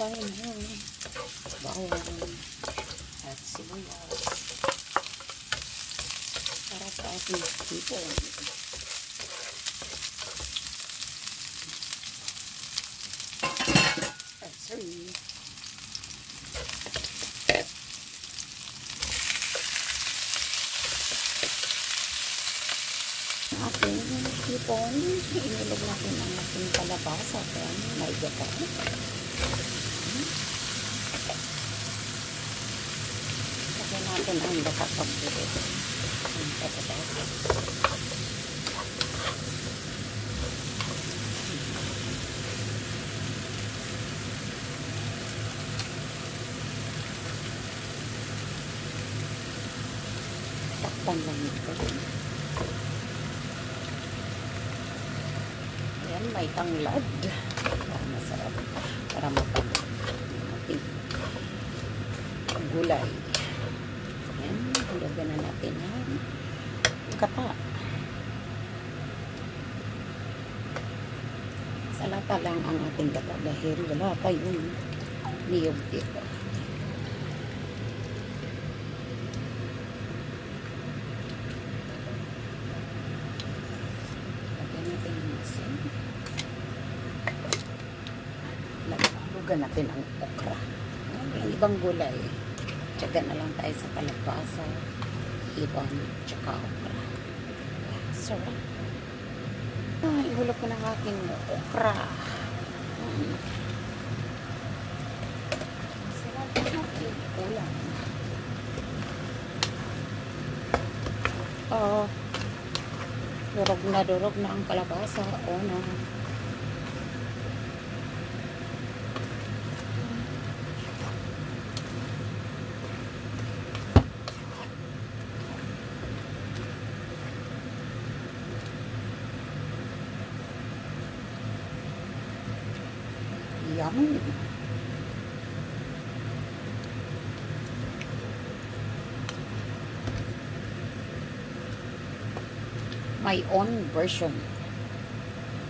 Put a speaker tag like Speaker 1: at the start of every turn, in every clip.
Speaker 1: tayo ng bawang at sibuyas para sa ating hipon. Sorry. Ating hipon, inilog natin ang ating kalabasa at may gata. Lagyan natin ang gata pagbulit. Ang kalabasa. Takpan lang ito. Ayan, may tanglad. Para masarap. Para mapagod. Ating gulay. Ayan, hulagyan na natin ang gata. Salata lang ang ating gata dahil wala tayong niyog dito. Lugan natin ang okra. Ang ibang gulay. Tiyaga na lang tayo sa kalabasa, hipon, tsaka okra. Sarap. Ihulog ko ng aking okra. Sarap ng aking ulam. Durog na ang kalabasa. O na. Yummy. My own version.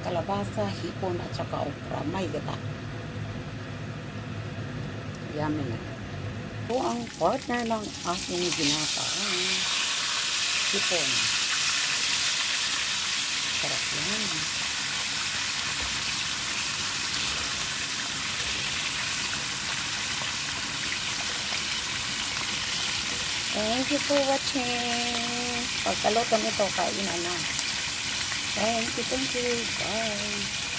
Speaker 1: Kalabasa, hipon at saka okra. May gata. Yummy na. Ito ang partner ng aking ginata. Hipon. Sarap yan. Thank you for watching. Pagkaluto nito, kainan na. Thank you. Bye.